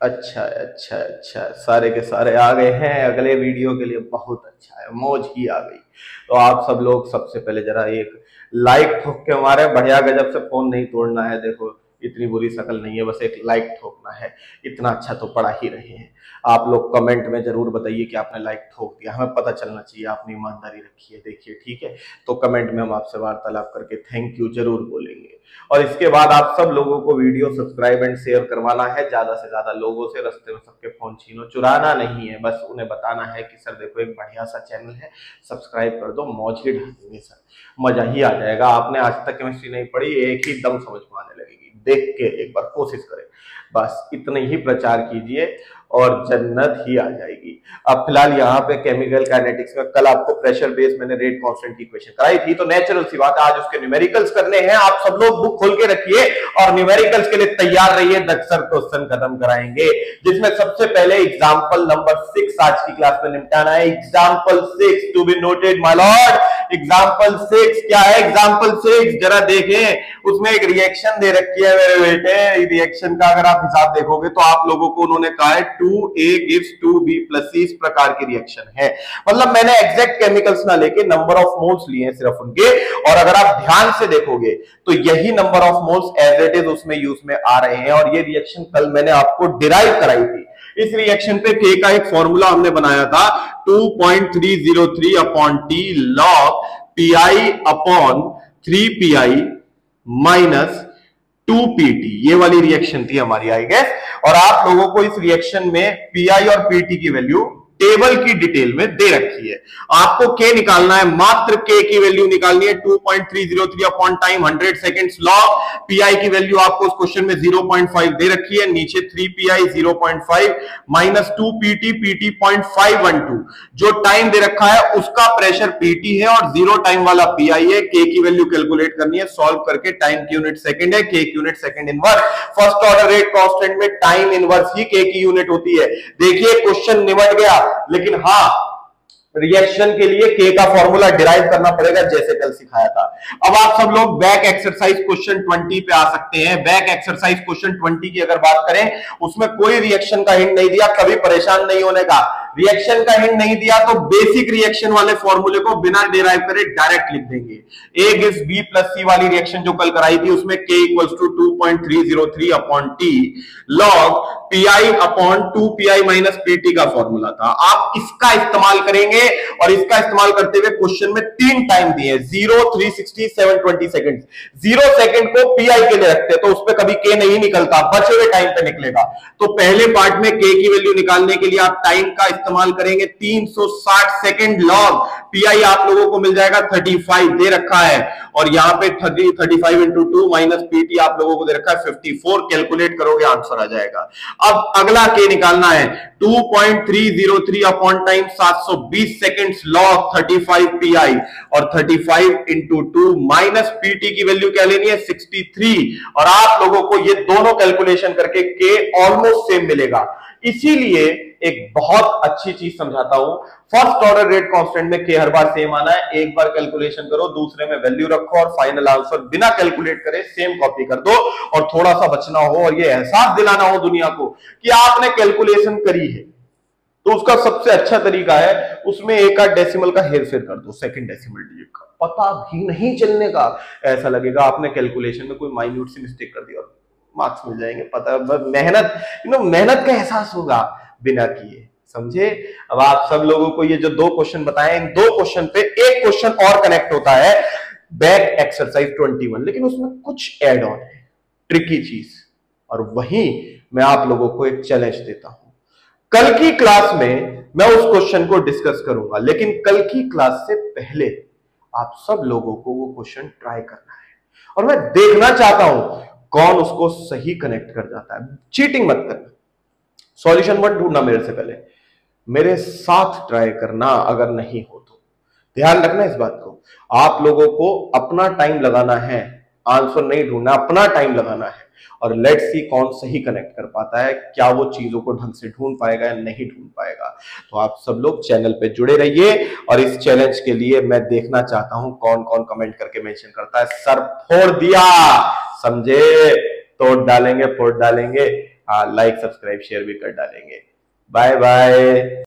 अच्छा अच्छा अच्छा, सारे के सारे आ गए हैं अगले वीडियो के लिए। बहुत अच्छा है, मौज ही आ गई। तो आप सब लोग सबसे पहले जरा एक लाइक ठोक के हमारे बढ़िया गजब से फोन नहीं तोड़ना है। देखो इतनी बुरी शक्ल नहीं है, बस एक लाइक ठोकना है। इतना अच्छा तो पढ़ा ही रहे हैं। आप लोग कमेंट में जरूर बताइए कि आपने लाइक ठोक दिया, हमें पता चलना चाहिए आपने ईमानदारी रखी है। देखिए ठीक है, तो कमेंट में हम आपसे वार्तालाप करके थैंक यू जरूर बोलेंगे। और इसके बाद आप सब लोगों को वीडियो सब्सक्राइब एंड शेयर करवाना है ज्यादा से ज्यादा लोगों से। रास्ते में सबके फोन छीनो, चुराना नहीं है, बस उन्हें बताना है कि सर देखो एक बढ़िया सा चैनल है, सब्सक्राइब कर दो, मौज ही ढालेंगे सर, मजा ही आ जाएगा। आपने आज तक केमिस्ट्री नहीं पढ़ी, एक ही दम समझ में आने लगेगी। देख के एक बार कोशिश करें, बस इतने ही प्रचार कीजिए और जन्नत ही आ जाएगी। अब फिलहाल यहाँ पे केमिकल काइनेटिक्स में कल आपको प्रेशर बेस मैंने रेट कांस्टेंट की इक्वेशन कराई थी, तो नेचुरल सी बात है आज उसके न्यूमेरिकल्स करने हैं। आप सब लोग बुक खोल के रखिए और न्यूमेरिकल्स के लिए तैयार रहिए। दक्सर क्वेश्चन खत्म कराएंगे, जिसमें सबसे पहले एग्जाम्पल नंबर 6 आज की क्लास में निपटाना है। Example 6 to be noted my lord. Example 6 क्या है? एग्जाम्पल 6 जरा देखें, उसमें एक रिएक्शन दे रखी है मेरे बेटे। रिएक्शन का अगर आप हिसाब देखोगे तो आप लोगों को उन्होंने कहा है 2A gives 2B plus C, इस प्रकार की रिएक्शन है। मतलब मैंने एग्जैक्ट केमिकल्स ना लेके नंबर ऑफ मोल्स लिए हैं सिर्फ उनके, और अगर आप ध्यान से देखोगे तो यही number of moles as it is उसमें यूज में आ रहे हैं। और ये रिएक्शन कल मैंने आपको डिराइव कराई थी। इस रिएक्शन पे K का एक फॉर्मूला हमने बनाया था 2.303 upon T log PI upon 3PI minus 2PT। ये वाली रिएक्शन थी हमारी आई गेस। और आप लोगों को इस रिएक्शन में पीआई और पीटी की वैल्यू टेबल की डिटेल में दे रखी है। आपको के निकालना है, मात्र के की वैल्यू निकालनी है 2.303 upon time 100 seconds log. Pi की वैल्यू आपको उस क्वेश्चन में 0.5 दे रखी है, नीचे 3PI 0.5 माइनस 2PT PT 0.512। जो टाइम दे रखा है उसका प्रेशर पीटी है और जीरो टाइम वाला पीआई है। के की वैल्यू कैलकुलेट करनी है, सॉल्व करके टाइम की यूनिट सेकंड है, के की unit second inverse. First order rate constant में टाइम इनवर्स ही के की यूनिट होती है। देखिए क्वेश्चन निमट गया, लेकिन हां रिएक्शन के लिए के का फॉर्मूला डिराइव करना पड़ेगा जैसे कल सिखाया था। अब आप सब लोग बैक एक्सरसाइज क्वेश्चन 20 पे आ सकते हैं। बैक एक्सरसाइज क्वेश्चन 20 की अगर बात करें, उसमें कोई रिएक्शन का हिंट नहीं दिया, कभी परेशान नहीं होने का। रिएक्शन का हिंट नहीं दिया तो बेसिक रिएक्शन वाले फॉर्मूले को बिना डिराइव करे डायरेक्ट लिख देंगे। A gives B plus C वाली रिएक्शन जो कल कराई थी, उसमें k equals to 2.303 upon t log Pi upon 2PI minus Pt का फॉर्मूला था। आप इसका इस्तेमाल करेंगे और इसका इस्तेमाल करते हुए क्वेश्चन में 3 टाइम दिए, 0, 360, 720 सेकंड। 0 सेकंड को पीआई के लिए रखते तो उस पर कभी के नहीं निकलता, बचे हुए टाइम पे निकलेगा। तो पहले पार्ट में के की वैल्यू निकालने के लिए आप टाइम का इस्तेमाल करेंगे 360 सेकंड लॉग। पीआई आप लोगों को मिल जाएगा 35 दे रखा है, और यहां पे 35 इंटू 2 माइनस पीटी आप लोगों को दे रखा है 54। कैलकुलेट करोगे आंसर आ जाएगा। अब अगला के निकालना है 2.303 upon time 720 seconds log 35 pi, और 35 इंटू 2 माइनस पीटी की वैल्यू क्या लेनी है 63। और आप लोगों को ये दोनों कैलकुलेशन करके के ऑलमोस्ट सेम मिलेगा। इसीलिए एक बहुत अच्छी चीज समझाता हूं, फर्स्ट ऑर्डर रेट कांस्टेंट में के हर बार सेम आना है। एक बार कैलकुलेशन करो, दूसरे में वैल्यू रखो और फाइनल आंसर बिना कैलकुलेट करे सेम कॉपी कर दो। और थोड़ा सा बचना हो और ये एहसास दिलाना हो दुनिया को कि आपने कैलकुलेशन करी है, तो उसका सबसे अच्छा तरीका है उसमें एक आध डेसिमल का हेर फेर कर दो, सेकंड डेसिमल डिजिट का, पता भी नहीं चलने का। ऐसा लगेगा आपने कैलकुलेशन में कोई माइन्यूट सी मिस्टेक कर दी और मार्क्स मिल जाएंगे। पता मेहनत मेहनत का एहसास होगा बिना किए, समझे। अब आप सब लोगों को ये जो 2 क्वेश्चन बताए, इन 2 क्वेश्चन पे एक क्वेश्चन और कनेक्ट होता है, बैक एक्सरसाइज 21, लेकिन उसमें कुछ एड ऑन है, ट्रिकी चीज। और वहीं मैं आप लोगों को एक चैलेंज देता हूं। कल की क्लास में मैं उस क्वेश्चन को डिस्कस करूंगा, लेकिन कल की क्लास से पहले आप सब लोगों को वो क्वेश्चन ट्राई करना है और मैं देखना चाहता हूं कौन उसको सही कनेक्ट कर जाता है। चीटिंग मत करना, सॉल्यूशन मत ढूंढना मेरे से पहले, मेरे साथ ट्राई करना। अगर नहीं हो तो ध्यान रखना इस बात को। आप लोगों को अपना टाइम लगाना है, आंसर नहीं ढूंढना, अपना टाइम लगाना है। और लेट्स सी कौन सही कनेक्ट कर पाता है, क्या वो चीजों को ढंग से ढूंढ पाएगा या नहीं ढूंढ पाएगा। तो आप सब लोग चैनल पे जुड़े रहिए और इस चैलेंज के लिए मैं देखना चाहता हूं कौन कौन कमेंट करके मेंशन करता है सर फोड़ दिया, समझे, तोड़ डालेंगे फोड़ डालेंगे। हाँ, लाइक सब्सक्राइब शेयर भी कर डालेंगे। Bye bye.